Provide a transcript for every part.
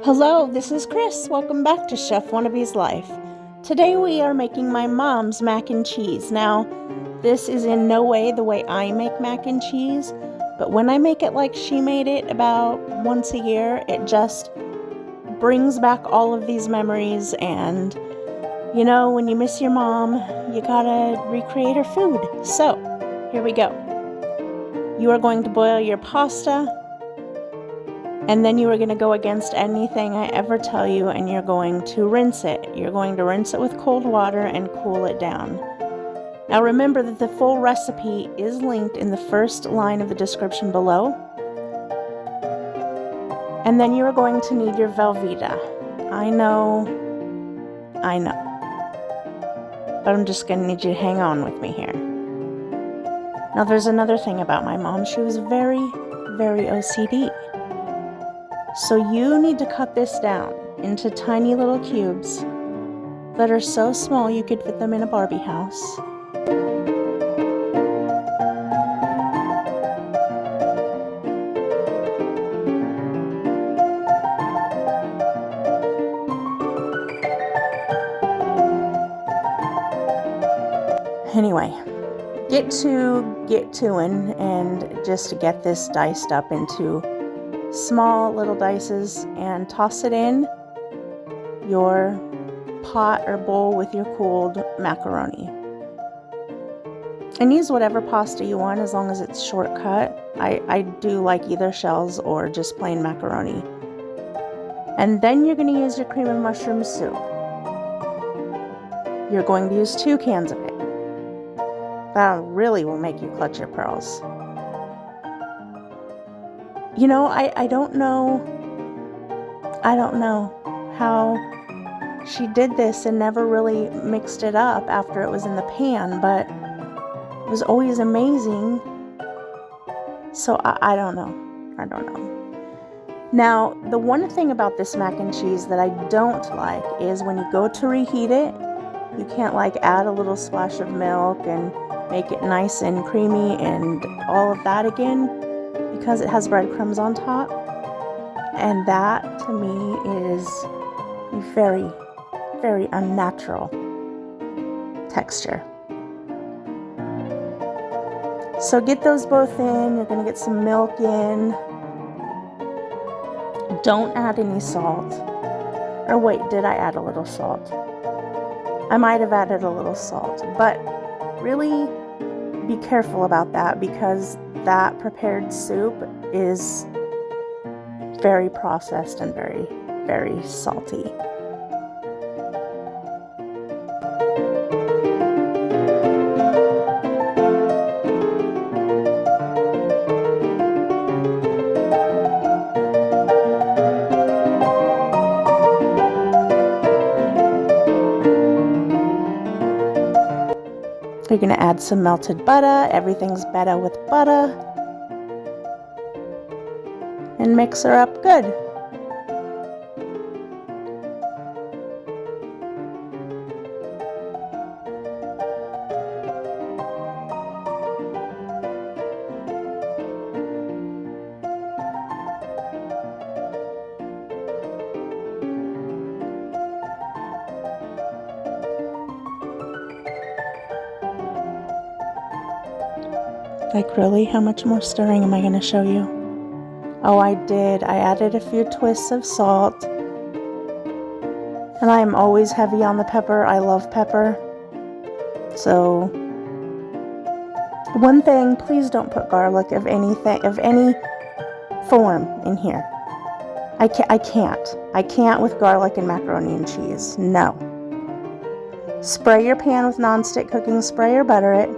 Hello, this is Chris. Welcome back to Chefwannabe's Life. Today we are making my mom's mac and cheese. Now, this is in no way the way I make mac and cheese, but when I make it like she made it about once a year, it just brings back all of these memories. And you know, when you miss your mom, you gotta recreate her food. So, here we go. You are going to boil your pasta, and then you are going to go against anything I ever tell you, and you're going to rinse it. You're going to rinse it with cold water and cool it down. Now remember that the full recipe is linked in the first line of the description below. And then you are going to need your Velveeta. I know. But I'm just going to need you to hang on with me here. Now there's another thing about my mom. She was very, very OCD. So you need to cut this down into tiny little cubes that are so small you could fit them in a Barbie house. Anyway, get to-ing and just to get this diced up into small little dices and toss it in your pot or bowl with your cooled macaroni. And use whatever pasta you want as long as it's shortcut. I do like either shells or just plain macaroni. And then you're going to use your cream of mushroom soup. You're going to use 2 cans of it. That really will make you clutch your pearls. You know, I don't know how she did this and never really mixed it up after it was in the pan, but it was always amazing. So I don't know. Now, the one thing about this mac and cheese that I don't like is when you go to reheat it, you can't like add a little splash of milk and make it nice and creamy and all of that again, because it has breadcrumbs on top, and that to me is very, very unnatural texture. So get those both in. You're going to get some milk in. Don't add any salt. Or wait, did I add a little salt? I might have added a little salt, but really be careful about that, because that prepared soup is very processed and very, very salty. You're going to add some melted butter. Everything's better with butter. And mix her up good. Like, really? How much more stirring am I going to show you? Oh, I did. I added a few twists of salt. And I am always heavy on the pepper. I love pepper. So, one thing, please don't put garlic of any form in here. I can't with garlic and macaroni and cheese. No. Spray your pan with nonstick cooking spray or butter it.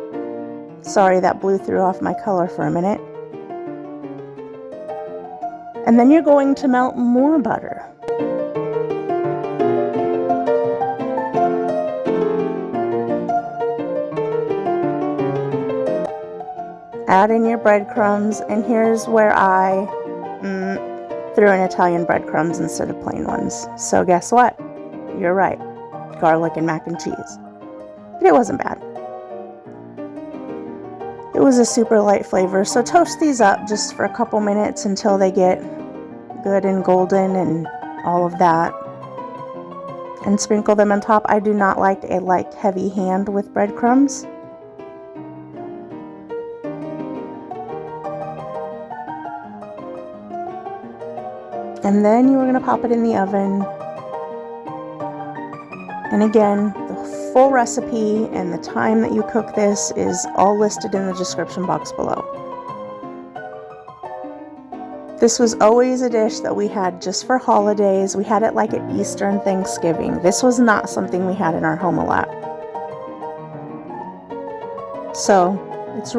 Sorry, that blew through off my color for a minute. And then you're going to melt more butter. Add in your breadcrumbs, and here's where I threw in Italian breadcrumbs instead of plain ones. So guess what? You're right. Garlic and mac and cheese. But it wasn't bad. It was a super light flavor, so toast these up just for a couple minutes until they get good and golden and all of that, and sprinkle them on top. I do not like a light, heavy hand with breadcrumbs. And then you are going to pop it in the oven. And again, the full recipe and the time that you cook this is all listed in the description box below. This was always a dish that we had just for holidays. We had it like at Easter and Thanksgiving. This was not something we had in our home a lot. So it's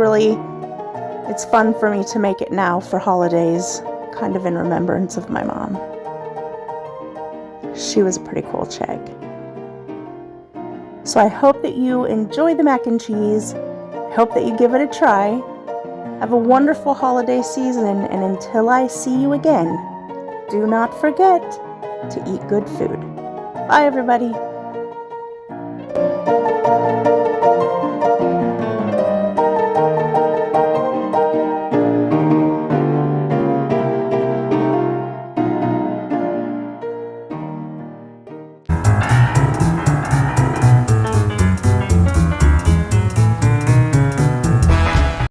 fun for me to make it now for holidays, kind of in remembrance of my mom. She was a pretty cool chick. So I hope that you enjoy the mac and cheese. I hope that you give it a try. Have a wonderful holiday season, and until I see you again, do not forget to eat good food. Bye, everybody.